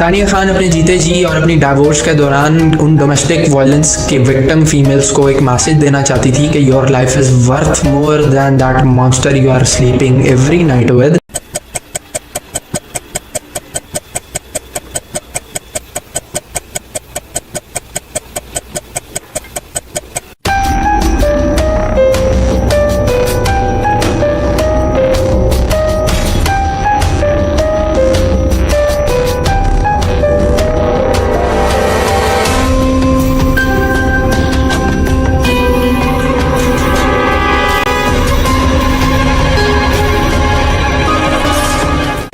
सानिया खान अपने जीते जी और अपनी डाइवोर्स के दौरान उन डोमेस्टिक वायलेंस के विक्टिम फीमेल्स को एक मैसेज देना चाहती थी कि your life is worth more than that monster you are sleeping every night with.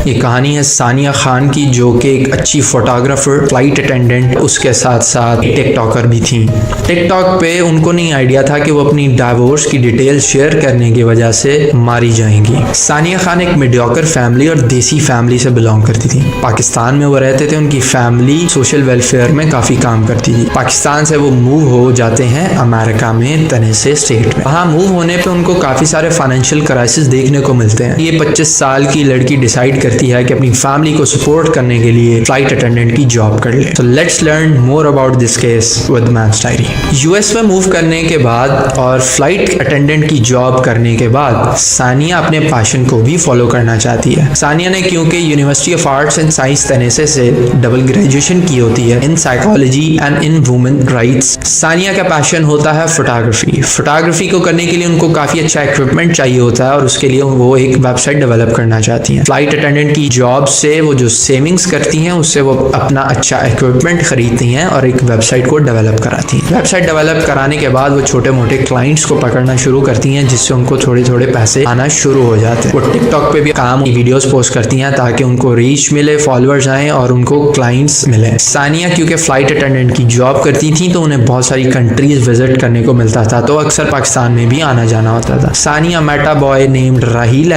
ये कहानी है सानिया खान की, जो कि एक अच्छी फोटोग्राफर, फ्लाइट अटेंडेंट, उसके साथ साथ टिकटॉकर भी थी। टिकटॉक पे उनको नहीं आइडिया था कि वो अपनी डाइवोर्स की डिटेल शेयर करने की वजह से मारी जाएंगी। सानिया खान एक मीडियोकर फैमिली और देसी फैमिली से बिलोंग करती थी। पाकिस्तान में वो रहते थे, उनकी फैमिली सोशल वेलफेयर में काफ़ी काम करती थी। पाकिस्तान से वो मूव हो जाते हैं अमेरिका में, टेनेसी स्टेट में। वहाँ मूव होने पर उनको काफ़ी सारे फाइनेंशियल क्राइसिस देखने को मिलते हैं। ये 25 साल की लड़की डिसाइड करती है कि अपनी फैमिली को सपोर्ट करने के लिए फ्लाइट अटेंडेंट की जॉब कर ले। तो let's learn more about this case with mains diary. US में मूव करने के बाद और फ्लाइट अटेंडेंट की जॉब करने के बाद सानिया अपने पैशन को भी फॉलो करना चाहती है। सानिया ने क्योंकि university of arts and science Tennessee से डबल ग्रेजुएशन की होती है in psychology and in women rights. Sania का पैशन होता है फोटोग्राफी। फोटोग्राफी को करने के लिए उनको काफी अच्छा इक्विपमेंट चाहिए होता है और उसके लिए वो एक वेबसाइट डेवलप करना चाहती हैं। फ्लाइट अटेंडेंट की जॉब से वो जो सेविंग्स करती हैं उससे वो अपना अच्छा इक्विपमेंट खरीदती हैं और एक वेबसाइट को डेवलप कराती हैं। वेबसाइट डेवलप कराने के बाद वो छोटे मोटे क्लाइंट्स को पकड़ना शुरू करती हैं, जिससे उनको थोड़े थोड़े पैसे आना शुरू हो जाते हैं। वो टिकटॉक पे भी काम वीडियोस पोस्ट करती हैं ताकि उनको रीच मिले, फॉलोअर्स आए और उनको क्लाइंट्स मिले। सानिया क्योंकि फ्लाइट अटेंडेंट की जॉब करती थी तो उन्हें बहुत सारी कंट्रीज विजिट करने को मिलता था, तो अक्सर पाकिस्तान में भी आना जाना होता था। सानिया मेटा बॉय नेम्ड राहील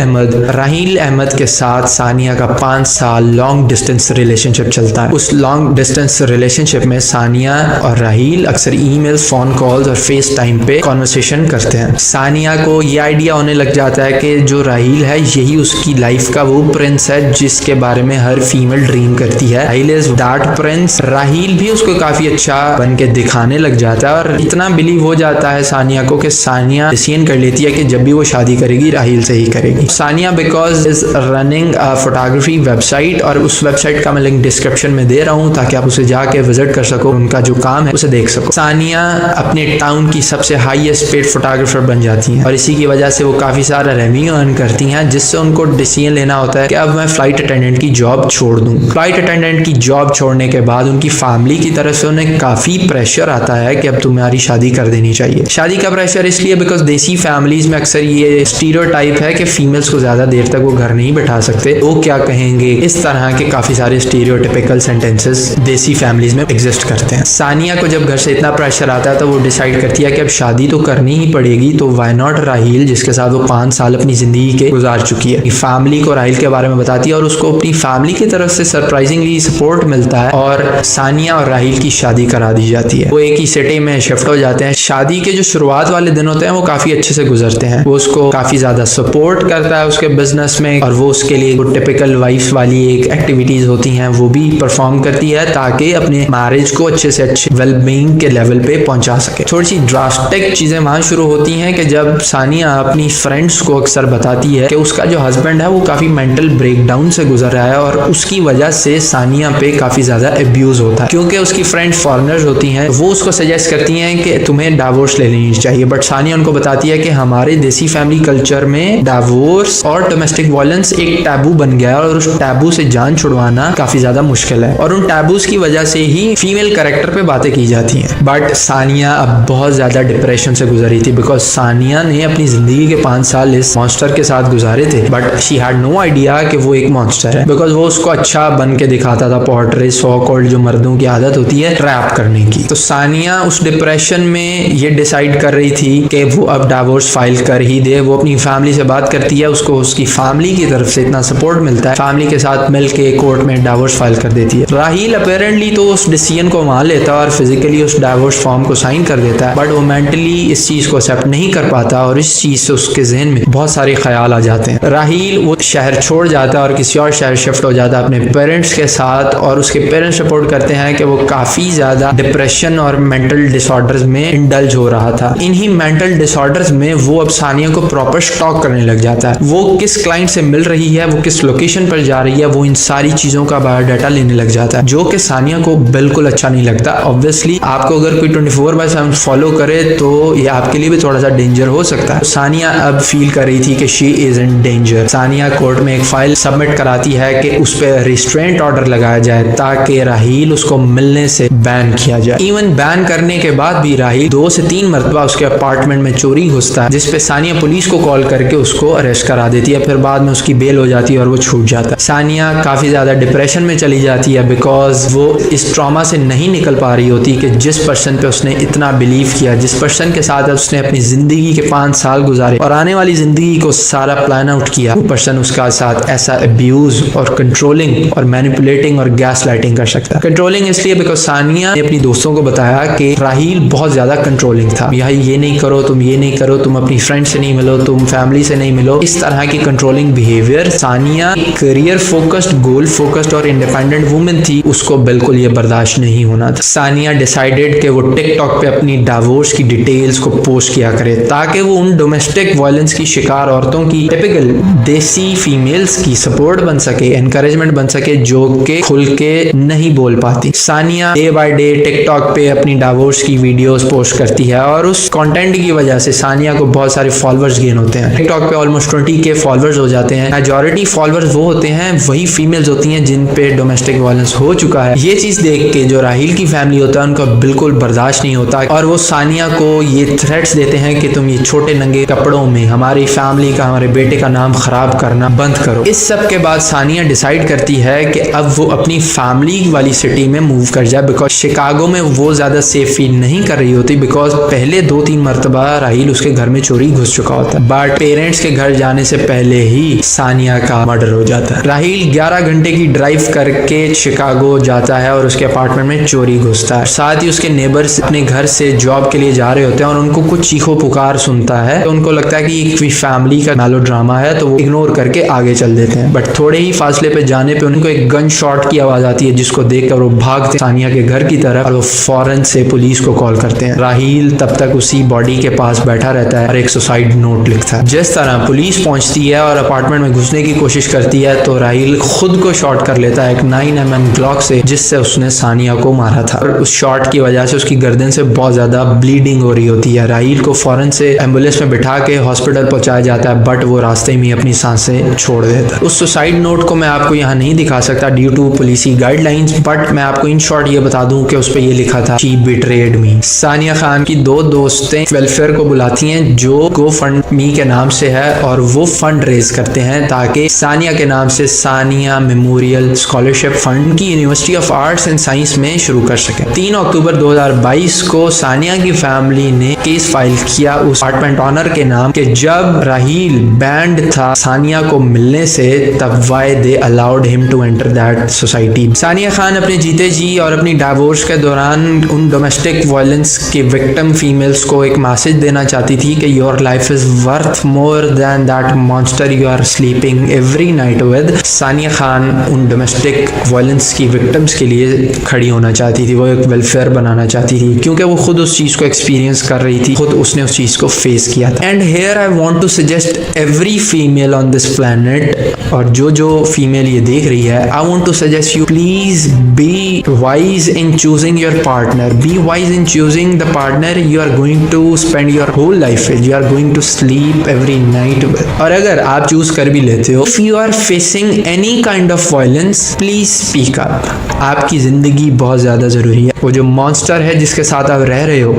अहमद के साथ सानिया का 5 साल लॉन्ग डिस्टेंस रिलेशनशिप चलता है। उस लॉन्ग डिस्टेंस रिलेशनशिप में सानिया और राहील अक्सर ईमेल्स, फोन कॉल्स और फेस टाइम पे कॉन्वर्सेशन करते हैं। सानिया को ये आइडिया होने लग जाता है कि जो राहील है यही उसकी लाइफ का वो प्रिंस है जिसके बारे में हर फीमेल ड्रीम करती है। राहील इज दैट प्रिंस। राहील भी उसको काफी अच्छा बन के दिखाने लग जाता है और इतना बिलीव हो जाता है सानिया को कि सानिया डिसीजन कर लेती है कि जब भी वो शादी करेगी राहील से ही करेगी। Sania because is running photography website और उस वेबसाइट का मैं लिंक डिस्क्रिप्शन में दे रहा हूँ ताकि आप उसे जाके विजिट कर सको, उनका जो काम है उसे देख सको। सानिया अपने टाउन की सबसे हाईएस्ट पेड फोटोग्राफर बन जाती हैं और इसी की वजह से वो काफी सारा रेवेन्यू अर्न करती हैं, जिससे उनको डिसीजन लेना होता है कि अब मैं फ्लाइट अटेंडेंट की जॉब छोड़ दूं। फ्लाइट अटेंडेंट की जॉब छोड़ने के बाद उनकी फैमिली की तरफ से उन्हें काफी प्रेशर आता है कि अब तुम्हारी शादी कर देनी चाहिए। शादी का प्रेशर इसलिए बिकॉज देसी फैमिलीज में अक्सर ये स्टीरियोटाइप है कि फीमेल्स को ज्यादा देर तक वो घर नहीं बैठा सकते, वो क्या कहेंगे, इस तरह के काफी सारे स्टीरियोटिपिकल सेंटेंसेस देसी फैमिलीज में एग्जिस्ट करते हैं। सानिया को जब घर से इतना प्रेशर आता है तो वो डिसाइड करती है कि अब शादी तो करनी ही पड़ेगी, तो व्हाई नॉट राहील, जिसके साथ वो 5 साल अपनी जिंदगी के गुजार चुकी है। फैमिली को राहील के बारे में बताती है और उसको अपनी फैमिली की तरफ से सरप्राइजिंगली सपोर्ट मिलता है और सानिया और राहील की शादी करा दी जाती है। वो एक ही सिटी में शिफ्ट हो जाते हैं। शादी के जो शुरुआत वाले दिन होते हैं वो काफी अच्छे से गुजरते हैं। वो उसको काफी ज्यादा सपोर्ट करता है उसके बिजनेस में और वो उसके लिए टिपिकल वाइफ वाली एक एक्टिविटीज होती हैं वो भी परफॉर्म करती है ताकि अपने मैरिज को अच्छे से अच्छे वेलबींग के लेवल पे पहुंचा सके। थोड़ी सी ड्रास्टिक चीजें वहां शुरू होती हैं कि जब सानिया अपनी फ्रेंड्स को अक्सर बताती है कि उसका जो हस्बैंड है वो काफी मेंटल ब्रेकडाउन से गुजर रहा है और उसकी वजह से सानिया पे काफी ज्यादा अब्यूज होता है। क्योंकि उसकी फ्रेंड फॉरेनर्स होती हैं, वो उसको सजेस्ट करती हैं कि तुम्हें डाइवोर्स ले लेनी चाहिए, बट सानिया उनको बताती है कि हमारे देसी फैमिली कल्चर में डाइवोर्स और डोमेस्टिक वायलेंस एक टैबू बन गया है और उस टैबू से जान छुड़वाना काफी ज्यादा मुश्किल है और उन टैबूज की वजह से ही फीमेल कैरेक्टर पे बातें की जाती हैं। बट सानिया अब बहुत ज्यादा डिप्रेशन से गुजरी थी बिकॉज सानिया ने अपनी जिंदगी के 5 साल इस मॉन्स्टर के साथ गुजारे थे, but she had no idea कि वो एक मॉन्स्टर है बिकॉज वो उसको अच्छा बन के दिखाता था, पोर्ट्रेट सो कॉल्ड जो मर्दों की आदत होती है ट्रैप करने की। तो सानिया उस डिप्रेशन में ये डिसाइड कर रही थी कि वो अब डाइवोर्स फाइल कर ही दे। वो अपनी फैमिली से बात करती है, उसको उसकी फैमिली की तरफ से इतना सपोर्ट मिलता मिलता है, फैमिली के साथ मिलके कोर्ट में डाइवोर्स फाइल कर देती है। राहील अपेरेंटली तो उस डिसीजन को मान लेता है और फिजिकली उस डाइवोर्स फॉर्म को साइन कर देता है, बट वो मेंटली इस चीज को एक्सेप्ट नहीं कर पाता और इस चीज से उसके जहन में बहुत सारे ख्याल आ जाते हैं। राहील वो शहर छोड़ जाता है और किसी और शहर शिफ्ट हो जाता है अपने पेरेंट्स के साथ, और उसके पेरेंट्स रिपोर्ट करते हैं कि वो काफी ज्यादा डिप्रेशन और मेंटल डिसऑर्डर्स में इंडल्ज हो रहा था। इन्हीं मेंटल डिसऑर्डर्स में वो अब सानिया को प्रॉपर स्टॉक करने लग जाता है। वो किस क्लाइंट से मिल रही है, वो किस लोकेशन पर जा रही है, वो इन सारी चीजों का बायोडाटा लेने लग जाता है, जो कि सानिया को बिल्कुल अच्छा नहीं लगता। ऑब्वियसली आपको अगर कोई 24/7 फॉलो करे तो ये आपके लिए भी थोड़ा सा डेंजर हो सकता है। सानिया अब फील कर रही थी कि she is in danger. Sania court में एक फाइल सबमिट कराती है कि उस पर रिस्ट्रेंट ऑर्डर लगाया जाए ताकि राहील उसको मिलने से बैन किया जाए। इवन बैन करने के बाद भी राहील 2 से 3 मरतबा उसके अपार्टमेंट में चोरी घुसता है, जिसपे सानिया पुलिस को कॉल करके उसको अरेस्ट करा देती है। फिर बाद में उसकी बेल हो जाती है और वो छूट जाता है। सानिया काफी ज्यादा डिप्रेशन में चली जाती है बिकॉज वो इस ट्रॉमा से नहीं निकल पा रही होती कि जिस पर्सन पे उसने इतना बिलीव किया, जिस पर्सन के साथ उसने अपनी जिंदगी के 5 साल गुजारे और आने वाली जिंदगी को सारा प्लान आउट किया, वो पर्सन उसका साथ ऐसा अब्यूज और कंट्रोलिंग और मैनिपुलेटिंग और गैस लाइटिंग कर सकता है। कंट्रोलिंग इसलिए बिकॉज सानिया ने अपनी दोस्तों को बताया कि राहील बहुत ज्यादा कंट्रोलिंग था। यहाँ ये नहीं करो, तुम ये नहीं करो, तुम अपनी फ्रेंड से नहीं मिलो, तुम फैमिली से नहीं मिलो। इस तरह की controlling behaviour Sania career focused, goal focused और इंडिपेंडेंट वुमेन थी, उसको बिल्कुल ये बर्दाश्त नहीं होना था। सानिया डिसाइडेड कि वो टिकटॉक पे अपनी डाइवोर्स की डिटेल्स को पोस्ट किया करे ताकि वो उन डोमेस्टिक वायलेंस की शिकार औरतों की टिपिकल देसी फीमेल्स की सपोर्ट बन सके, एनकरेजमेंट बन सके, जो कि खुल के नहीं बोल पाती। Sania day by day TikTok पे अपनी डाइवोर्स की वीडियोस पोस्ट करती है और उस कंटेंट की वजह से सानिया को बहुत सारे फॉलोअर्स गेन होते हैं। टिकटॉक पे ऑलमोस्ट 20K फॉलोअर्स हो जाते हैं। मेजॉरिटी फॉलोअर्स वो होते हैं, वही फीमेल्स होती हैं जिन पे डोमेस्टिक वायलेंस हो चुका है। ये चीज देख के जो राहील की फैमिली होता है उनको बिल्कुल बर्दाश्त नहीं होता और वो सानिया को ये थ्रेट्स देते हैं कि तुम ये छोटे नंगे कपड़ों में हमारी फैमिली का, हमारे बेटे का नाम खराब करना बंद करो। इस सब के बाद सानिया डिसाइड करती है कि अब वो अपनी फैमिली वाली सिटी में मूव कर जाए बिकॉज शिकागो में वो ज्यादा सेफ फील नहीं कर रही होती बिकॉज पहले 2-3 मरतबा राहील उसके घर में चोरी घुस चुका होता है। बट पेरेंट्स के घर जाने से पहले ही सानिया का मर्डर हो जाता है। राहील 11 घंटे की ड्राइव करके शिकागो जाता है और उसके अपार्टमेंट में चोरी घुसता है। साथ ही उसके नेबर्स अपने घर से जॉब के लिए जा रहे होते हैं और उनको कुछ चीखो पुकार सुनता है तो उनको लगता है कि ये कोई फैमिली का मेलो ड्रामा है, तो वो इग्नोर करके आगे चल देते हैं। बट थोड़े ही फासले पे जाने पे उनको एक गन शॉट की आवाज आती है जिसको देखकर वो भागते सानिया के घर की तरफ और वो फौरन से पुलिस को कॉल करते हैं। राहील तब तक उसी बॉडी के पास बैठा रहता है और एक सुसाइड नोट लिखता है। जिस तरह पुलिस पहुंचती है और अपार्टमेंट में घुसने की कोशिश करती है तो राहील खुद को शॉट कर लेता है एक 9mm ग्लॉक से जिससे उसने सानिया को मारा था और उस शॉट की वजह से उसकी गर्दन से बहुत ज्यादा ब्लीडिंग हो रही होती है। राहील को फौरन से एम्बुलेंस में बिठा के हॉस्पिटल पहुंचाया जाता है बट वो रास्ते में अपनी सांसें छोड़ देता है। उस सुसाइड नोट को मैं आपको यहाँ नहीं दिखा सकता ड्यू टू पुलिसी गाइडलाइंस, बट मैं आपको इन शॉर्ट ये बता दूं कि उस पर ये लिखा था she betrayed me. Sania Khan की 2 दोस्तें वेलफेयर को बुलाती हैं जो GoFundMe के नाम से है और वो फंड रेज करते हैं ताकि सानिया के नाम से सानिया मेमोरियल स्कॉलरशिप फंड की university of arts and science में शुरू कर सके। 3 अक्टूबर 2022 को सानिया की फैमिली ने केस फाइल किया उस अपार्टमेंट ऑनर के नाम कि जब राहील बैंड था सानिया को मिलने से तब why they allowed him to enter that society. Sania Khan अपने जीते जी और अपनी डाइवोर्स के दौरान उन डोमेस्टिक वायलेंस के विक्टिम फीमेल्स को एक मैसेज देना चाहती थी कि your life is worth more than that monster you are sleeping every night with. Sania Khan उन डोमेस्टिक वायलेंस की विक्टिम्स के लिए खड़ी होना चाहती थी, वो एक वेलफेयर बनाना चाहती थी क्योंकि वो खुद उस चीज को एक्सपीरियंस कर रही थी, खुद उसने उस चीज को फेस किया था। And here I want to suggest every female on this planet, और जो फीमेल ये देख रही है, I want to suggest you please be wise in choosing your partner, be wise in choosing the partner you are going to spend your whole life with, you are going to sleep every night with. और अगर आप choose कर भी लेते हो, if you are facing any kind of violence please speak up. आपकी जिंदगी बहुत ज्यादा जरूरी है। वो जो मॉन्स्टर है जिसके साथ आप रह रहे हो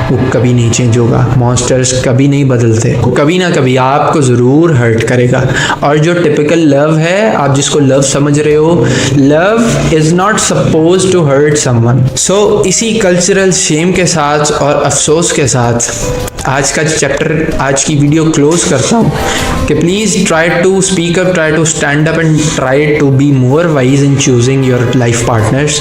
वो कभी नहीं चेंज होगा, मॉन्स्टर्स कभी नहीं बदलते, वो कभी ना कभी आपको जरूर हर्ट करेगा। और जो टिपिकल लव है, आप जिसको लव समझ रहे हो, love is not suppose to hurt someone. So इसी कल्चरल शेम के साथ और अफसोस के साथ आज का चैप्टर, आज की वीडियो क्लोज करता हूँ। कि please try to speak up, try to stand up and try to be more wise in choosing your life partners